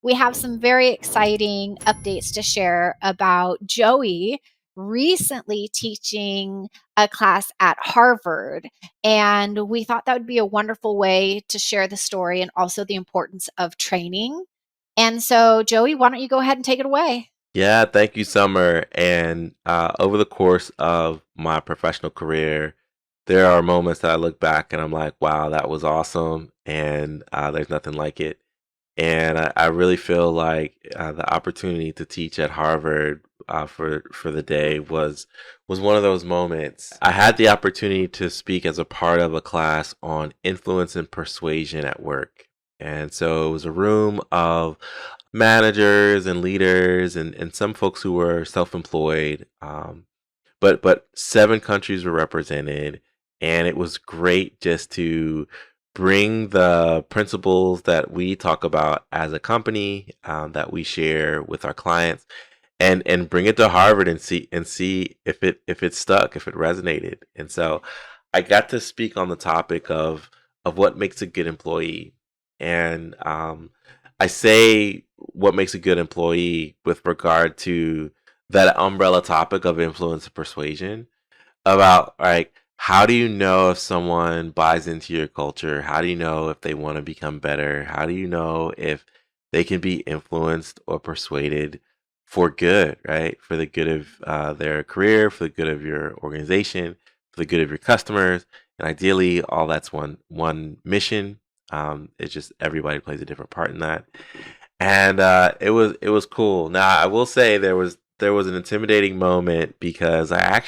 we have some very exciting updates to share about Joey recently teaching a class at Harvard. And we thought that would be a wonderful way to share the story and also the importance of training. And so, Joey, why don't you go ahead and take it away? Yeah, thank you, Summer. And over the course of my professional career, there are moments that I look back and I'm like, wow, that was awesome. And there's nothing like it. And I really feel like the opportunity to teach at Harvard for the day was one of those moments. I had the opportunity to speak as a part of a class on influence and persuasion at work. And so it was a room of managers and leaders and some folks who were self-employed. But 7 countries were represented, and it was great just to bring the principles that we talk about as a company, that we share with our clients, and bring it to Harvard and see if it stuck, if it resonated. And so I got to speak on the topic of what makes a good employee. And I say what makes a good employee with regard to that umbrella topic of influence and persuasion, about like, how do you know if someone buys into your culture? How do you know if they want to become better? How do you know if they can be influenced or persuaded for good, right? For the good of their career, for the good of your organization, for the good of your customers, and ideally, all that's one mission. It's just everybody plays a different part in that, and it was cool. Now, I will say there was an intimidating moment because I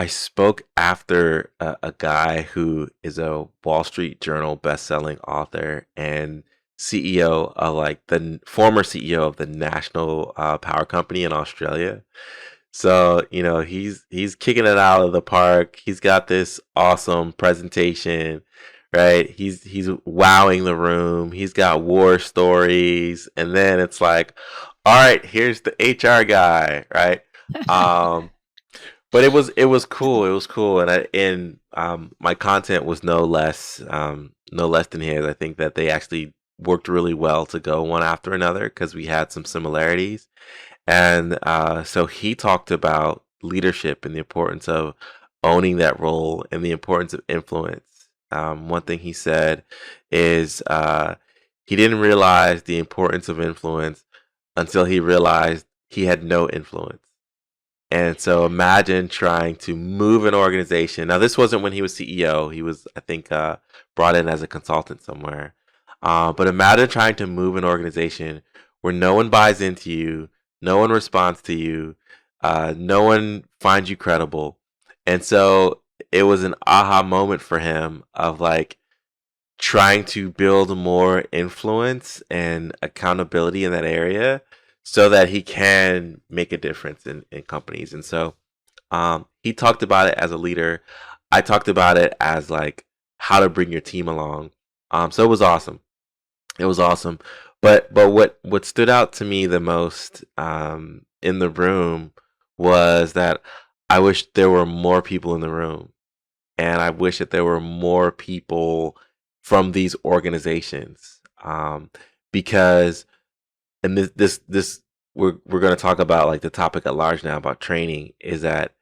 spoke after a guy who is a Wall Street Journal best-selling author and CEO of, like, the former CEO of the national power company in Australia. So, he's kicking it out of the park. He's got this awesome presentation, right? He's wowing the room. He's got war stories, and then it's like, all right, here's the HR guy, right? Um, but it was cool. It was cool, and my content was no less than his. I think that they actually worked really well to go one after another because we had some similarities. And so he talked about leadership and the importance of owning that role and the importance of influence. One thing he said is he didn't realize the importance of influence until he realized he had no influence. And so imagine trying to move an organization. Now, this wasn't when he was CEO. He was, I think, brought in as a consultant somewhere. But imagine trying to move an organization where no one buys into you, no one responds to you, no one finds you credible. And so it was an aha moment for him of, like, trying to build more influence and accountability in that area so that he can make a difference in companies. And so he talked about it as a leader. I talked about it as, like, how to bring your team along. So it was awesome. It was awesome. But what stood out to me the most in the room was that I wish there were more people in the room, and I wish that there were more people from these organizations, because, and this we're going to talk about, like, the topic at large now about training, is that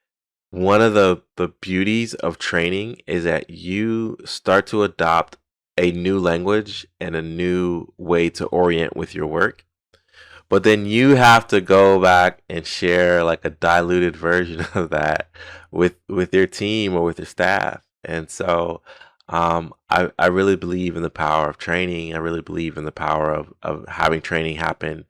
one of the beauties of training is that you start to adopt a new language and a new way to orient with your work, but then you have to go back and share, like, a diluted version of that with your team or with your staff. And so I really believe in the power of training. I really believe in the power of having training happen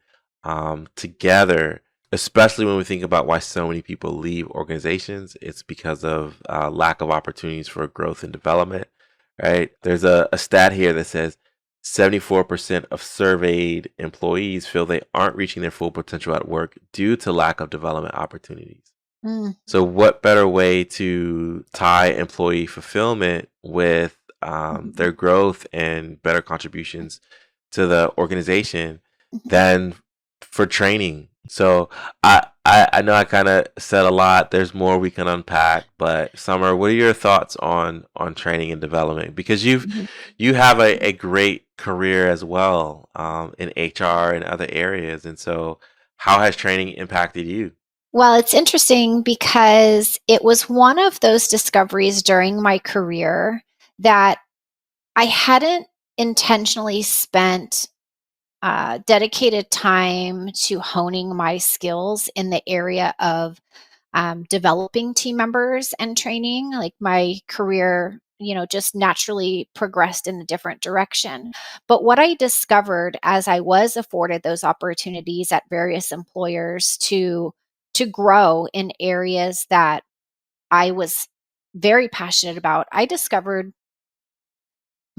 together, especially when we think about why so many people leave organizations. It's because of lack of opportunities for growth and development, right? There's a stat here that says 74% of surveyed employees feel they aren't reaching their full potential at work due to lack of development opportunities. Mm, So, what better way to tie employee fulfillment with mhm, their growth and better contributions to the organization mhm. than for training? So, I I know I kind of said a lot. There's more we can unpack, but Summer, what are your thoughts on training and development? Because Mhm. you have a great career as well, in HR and other areas, and so how has training impacted you? Well, it's interesting because it was one of those discoveries during my career that I hadn't intentionally spent dedicated time to honing my skills in the area of developing team members and training. Like my career, just naturally progressed in a different direction. But what I discovered as I was afforded those opportunities at various employers to grow in areas that I was very passionate about, I discovered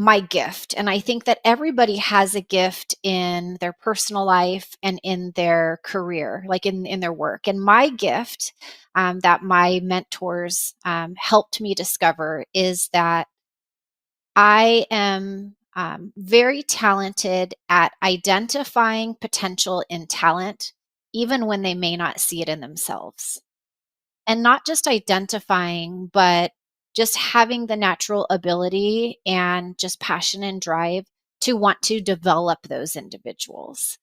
my gift. And I think that everybody has a gift in their personal life and in their career, like in their work. And my gift that my mentors helped me discover is that I am very talented at identifying potential in talent, even when they may not see it in themselves. And not just identifying, but just having the natural ability and just passion and drive to want to develop those individuals.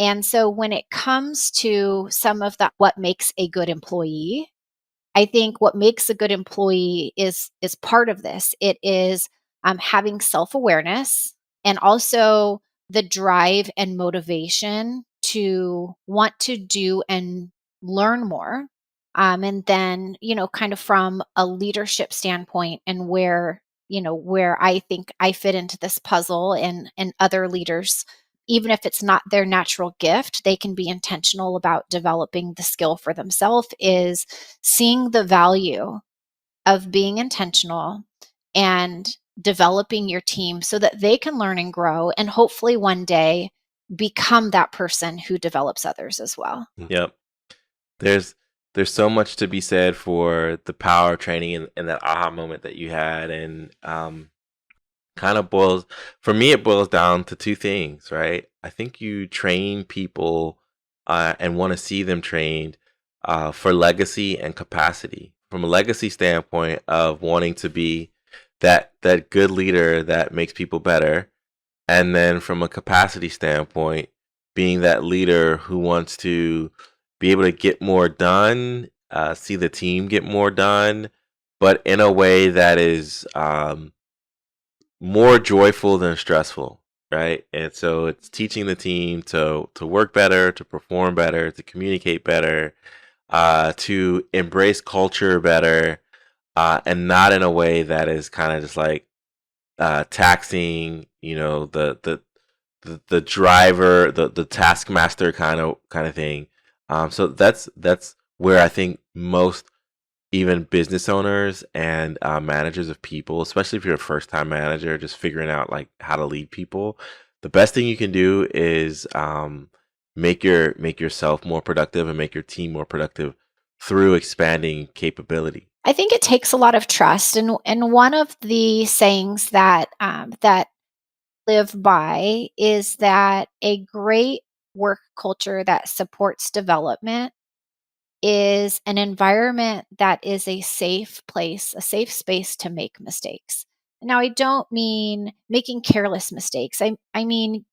And so when it comes to some of that, what makes a good employee, I think what makes a good employee is part of this. It is having self awareness and also the drive and motivation to want to do and learn more. And then, kind of from a leadership standpoint and where I think I fit into this puzzle and other leaders, even if it's not their natural gift, they can be intentional about developing the skill for themselves, is seeing the value of being intentional and developing your team so that they can learn and grow and hopefully one day become that person who develops others as well. Yep. There's there's so much to be said for the power of training and that aha moment that you had, and kind of boils for me it boils down to two things, right? I think you train people and want to see them trained for legacy and capacity. From a legacy standpoint of wanting to be that good leader that makes people better, and then from a capacity standpoint, being that leader who wants to be able to get more done, see the team get more done, but in a way that is more joyful than stressful, right? And so it's teaching the team to work better, to perform better, to communicate better, to embrace culture better, and not in a way that is kind of just like taxing, the driver, the taskmaster kind of thing. So that's where I think most even business owners and managers of people, especially if you're a first time manager, just figuring out like how to lead people. The best thing you can do is make yourself more productive and make your team more productive through expanding capability. I think it takes a lot of trust, and one of the sayings that live by is that a great work culture that supports development is an environment that is a safe place, a safe space to make mistakes. Now, I don't mean making careless mistakes. I mean,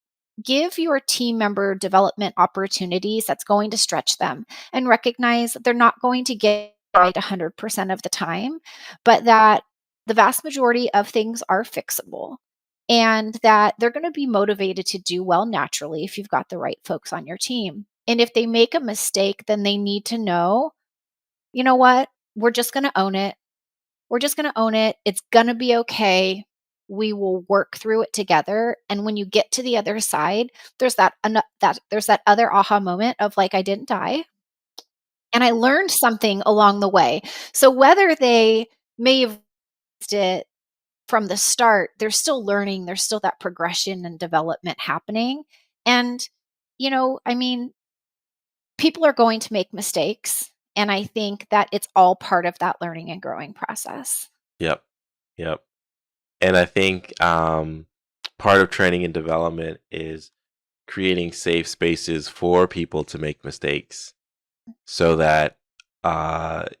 give your team member development opportunities that's going to stretch them and recognize they're not going to get right 100% of the time, but that the vast majority of things are fixable and that they're going to be motivated to do well naturally if you've got the right folks on your team. And if they make a mistake, then they need to know, you know what? We're just going to own it. We're just going to own it. It's going to be okay. We will work through it together. And when you get to the other side, there's that other aha moment of like, I didn't die and I learned something along the way. So whether they may have missed it from the start, they're still learning. There's still that progression and development happening. And, I mean, people are going to make mistakes. And I think that it's all part of that learning and growing process. Yep, yep. And I think part of training and development is creating safe spaces for people to make mistakes. so that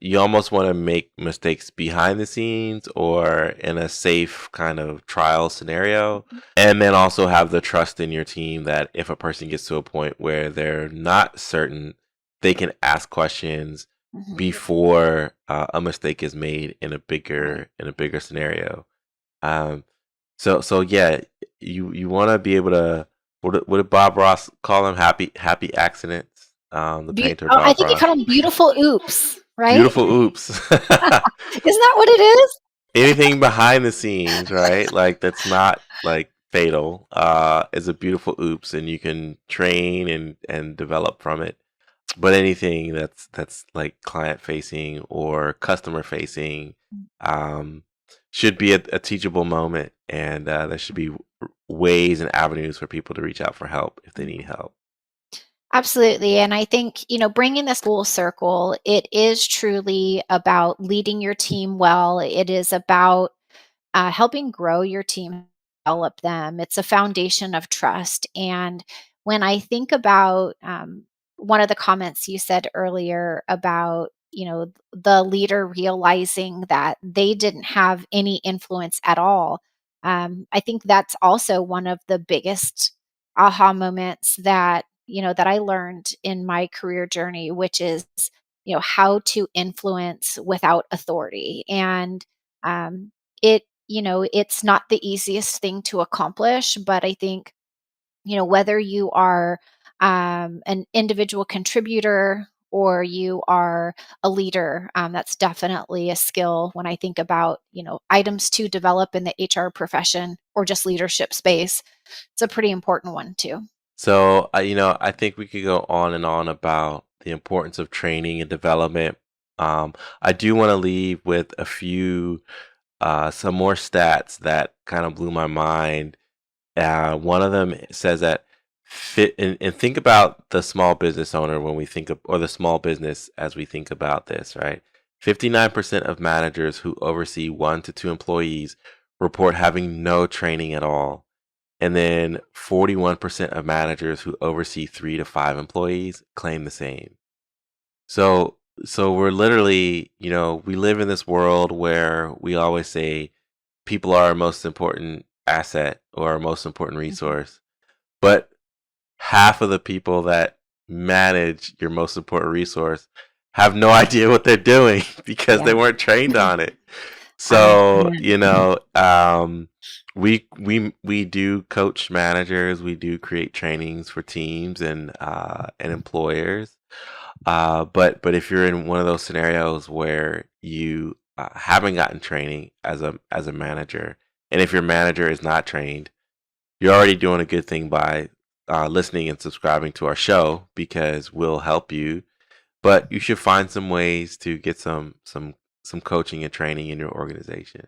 you almost want to make mistakes behind the scenes or in a safe kind of trial scenario. And then also have the trust in your team that if a person gets to a point where they're not certain, they can ask questions Mhm. before a mistake is made Right. in a bigger scenario. Um, so yeah, you want to be able to what did Bob Ross call them? Happy accidents. The painter I Bob think you Ross. call them beautiful oops, right? Beautiful oops. Isn't that what it is? Anything behind the scenes, right? Like that's not like fatal, is a beautiful oops, and you can train and develop from it. But anything that's like client facing or customer facing, um, should be a teachable moment, and there should be ways and avenues for people to reach out for help if they need Mhm. help. Absolutely. And I think, bringing this full circle, it is truly about leading your team well. It is about helping grow your team, develop them. It's a foundation of trust. And when I think about one of the comments you said earlier about, the leader realizing that they didn't have any influence at all, I think that's also one of the biggest aha moments that I learned in my career journey, which is, how to influence without authority. And it's not the easiest thing to accomplish, but I think, whether you are an individual contributor or you are a leader, that's definitely a skill when I think about, items to develop in the HR profession or just leadership space. It's a pretty important one too. So, I think we could go on and on about the importance of training and development. I do want to leave with some more stats that kind of blew my mind. One of them says that and think about the small business owner when we think of, or the small business as we think about this, right? 59% of managers who oversee 1 to 2 employees report having no training at all. And then 41% of managers who oversee 3 to 5 employees claim the same. So, so we're literally, we live in this world where we always say people are our most important asset or our most important Mhm. resource. But half of the people that manage your most important resource have no idea what they're doing because Yeah. they weren't trained on it. So, Amen. we do coach managers, we do create trainings for teams and employers. But if you're in one of those scenarios where you haven't gotten training as a manager, and if your manager is not trained, you're already doing a good thing by listening and subscribing to our show because we'll help you. But you should find some ways to get some coaching and training in your organization.